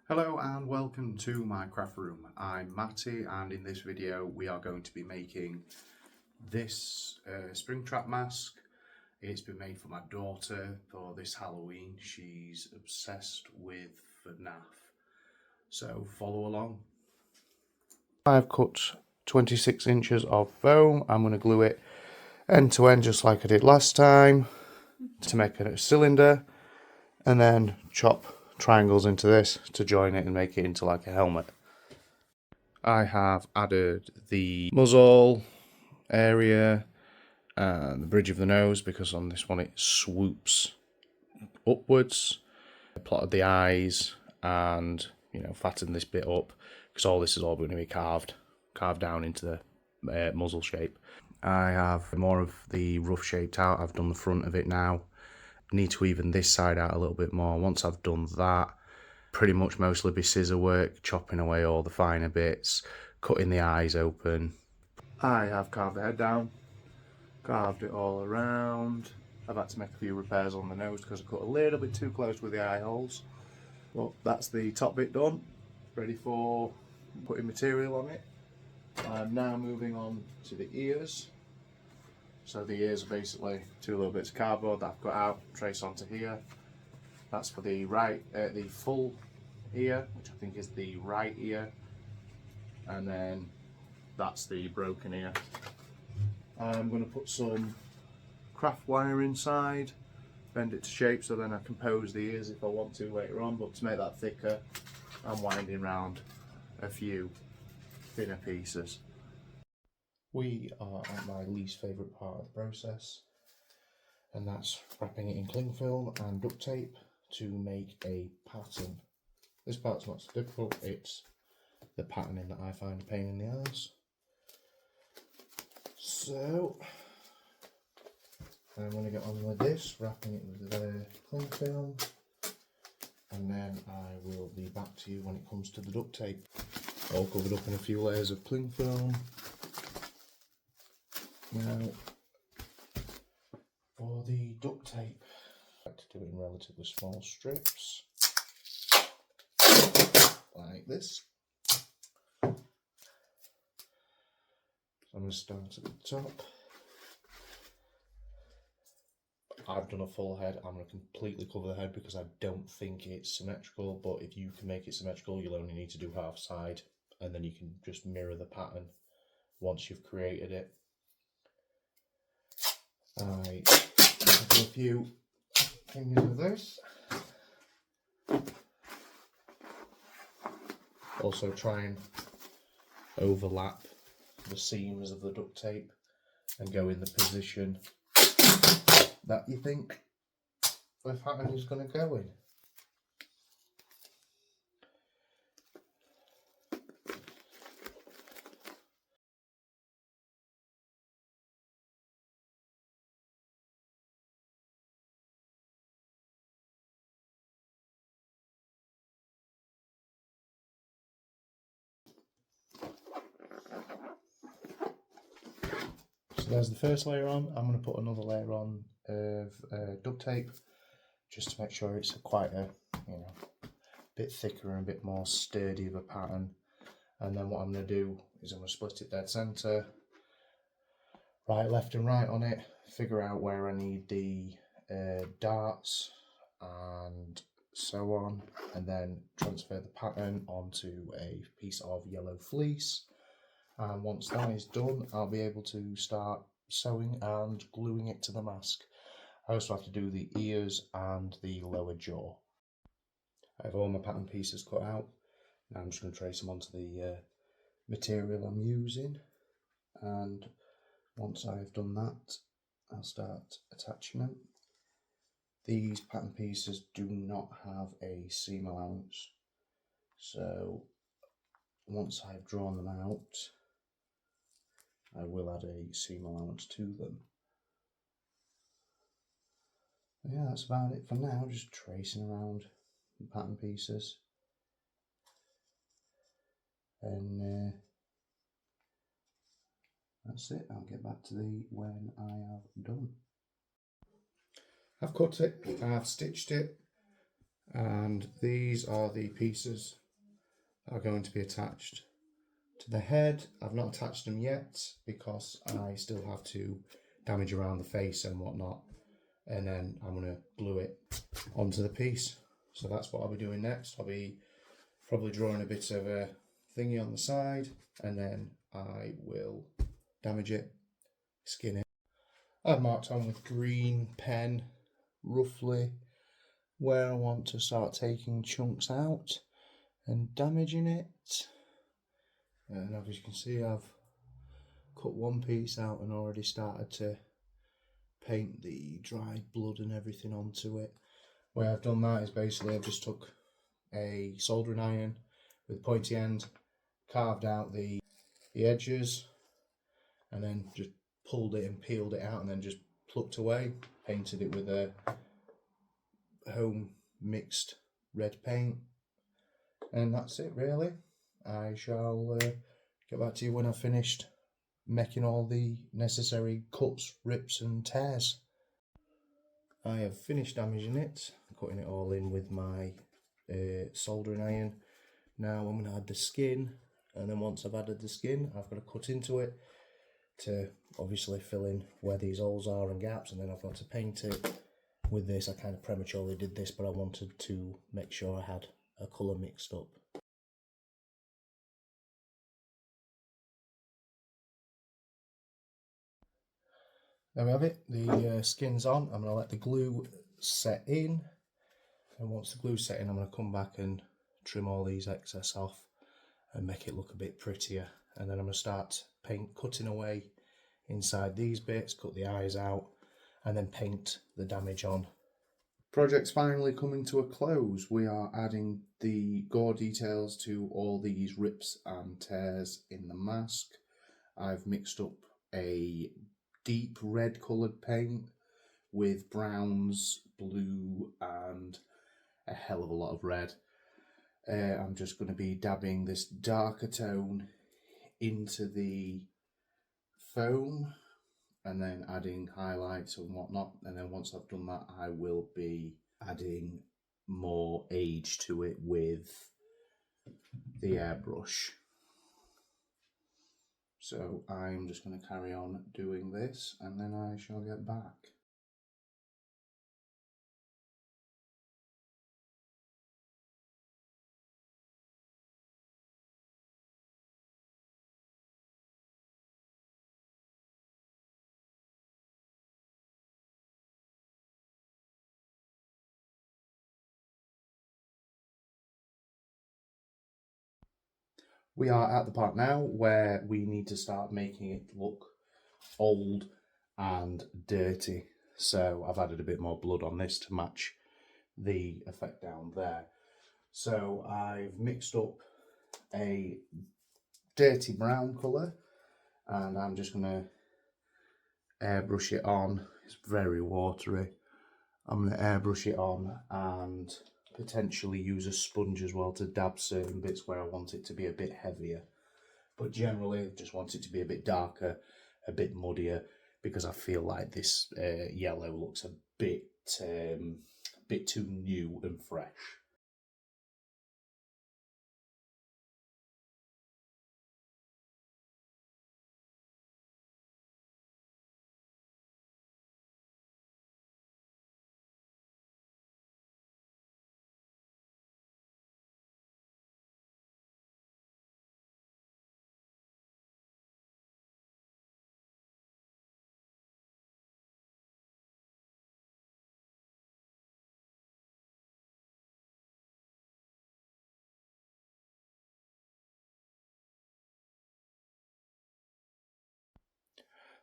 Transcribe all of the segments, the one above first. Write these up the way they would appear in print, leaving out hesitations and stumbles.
Hello and welcome to my craft room. I'm Matty, and in this video we are going to be making this Springtrap mask. It's been made for my daughter for this Halloween. She's obsessed with FNAF, so follow along. I've cut 26 inches of foam. I'm going to glue it end to end just like I did last time to make a cylinder, and then chop triangles into this to join it and make it into like a helmet. I have added the muzzle area and the bridge of the nose because on this one it swoops upwards. I plotted the eyes and fattened this bit up because all this is all going to be carved down into the muzzle shape. I have more of the rough shaped out. I've done the front of it now. Need to even this side out a little bit more. Once I've done that, pretty much mostly be scissor work, chopping away all the finer bits, cutting the eyes open. I have carved the head down, carved it all around. I've had to make a few repairs on the nose because I cut a little bit too close with the eye holes. But that's the top bit done, ready for putting material on it. I'm now moving on to the ears. So the ears are basically two little bits of cardboard that I've cut out, trace onto here. That's for the the full ear, which I think is the right ear, and then that's the broken ear. I'm going to put some craft wire inside, bend it to shape so then I can pose the ears if I want to later on, but to make that thicker I'm winding round a few thinner pieces. We are at my least favourite part of the process, and that's wrapping it in cling film and duct tape to make a pattern. This part's not so difficult, it's the patterning that I find a pain in the ass. So I'm going to get on with this, wrapping it with the cling film, and then I will be back to you when it comes to the duct tape. All covered up in a few layers of cling film. Now, for the duct tape, I like to do it in relatively small strips, like this. So I'm going to start at the top. I've done a full head. I'm going to completely cover the head because I don't think it's symmetrical, but if you can make it symmetrical, you'll only need to do half side, and then you can just mirror the pattern once you've created it. I do a few things with this. Also try and overlap the seams of the duct tape and go in the position that you think the pattern is going to go in. So there's the first layer on. I'm going to put another layer on of duct tape just to make sure it's quite a bit thicker and a bit more sturdy of a pattern. And then what I'm going to do is I'm going to split it dead centre, right, left and right on it, figure out where I need the darts and so on, and then transfer the pattern onto a piece of yellow fleece. And once that is done, I'll be able to start sewing and gluing it to the mask. I also have to do the ears and the lower jaw. I have all my pattern pieces cut out. Now I'm just going to trace them onto the material I'm using, and once I've done that, I'll start attaching them. These pattern pieces do not have a seam allowance, so once I've drawn them out, I will add a seam allowance to them. Yeah, that's about it for now, just tracing around the pattern pieces. And that's it. I'll get back to the when I have done. I've cut it, I've stitched it, And these are the pieces that are going to be attached to the head. I've not attached them yet because I still have to damage around the face and whatnot, and then I'm going to glue it onto the piece. So that's what I'll be doing next. I'll be probably drawing a bit of a thingy on the side, and then I will damage it, skin it. I've marked on with green pen roughly where I want to start taking chunks out and damaging it. And as you can see, I've cut one piece out and already started to paint the dried blood and everything onto it. The way I've done that is basically I've just took a soldering iron with a pointy end, carved out the edges, and then just pulled it and peeled it out, and then just plucked away, painted it with a home mixed red paint, and that's it really. I shall get back to you when I've finished making all the necessary cuts, rips and tears. I have finished damaging it, cutting it all in with my soldering iron. Now I'm going to add the skin, and then once I've added the skin, I've got to cut into it to obviously fill in where these holes are and gaps, and then I've got to paint it with this. I kind of prematurely did this, but I wanted to make sure I had a colour mixed up. There we have it, the skin's on. I'm going to let the glue set in, and once the glue's set in, I'm going to come back and trim all these excess off and make it look a bit prettier. And then I'm going to start cutting away inside these bits, cut the eyes out, and then paint the damage on. Project's finally coming to a close. We are adding the gore details to all these rips and tears in the mask. I've mixed up a deep red coloured paint with browns, blue and a hell of a lot of red. I'm just going to be dabbing this darker tone into the foam and then adding highlights and whatnot, and then once I've done that I will be adding more age to it with the airbrush. So I'm just going to carry on doing this and then I shall get back. We are at the part now where we need to start making it look old and dirty. So I've added a bit more blood on this to match the effect down there. So I've mixed up a dirty brown colour and I'm just going to airbrush it on. It's very watery. I'm going to airbrush it on and potentially use a sponge as well to dab certain bits where I want it to be a bit heavier. But generally I just want it to be a bit darker, a bit muddier, because I feel like this yellow looks a bit too new and fresh.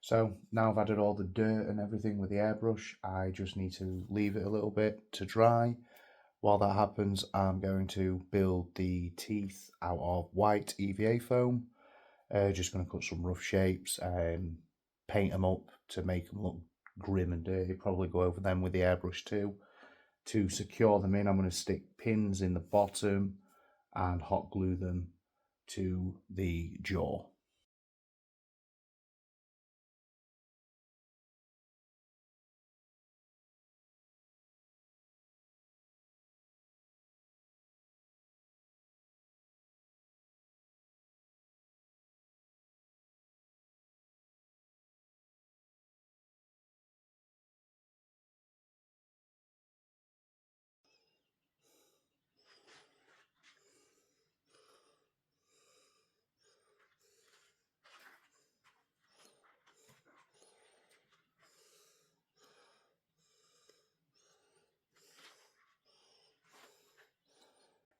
So now I've added all the dirt and everything with the airbrush, I just need to leave it a little bit to dry. While that happens, I'm going to build the teeth out of white EVA foam. Just going to cut some rough shapes and paint them up to make them look grim and dirty. Probably go over them with the airbrush too. To secure them in, I'm going to stick pins in the bottom and hot glue them to the jaw.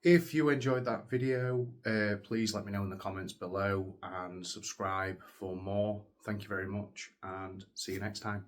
If you enjoyed that video, please let me know in the comments below and subscribe for more. Thank you very much and see you next time.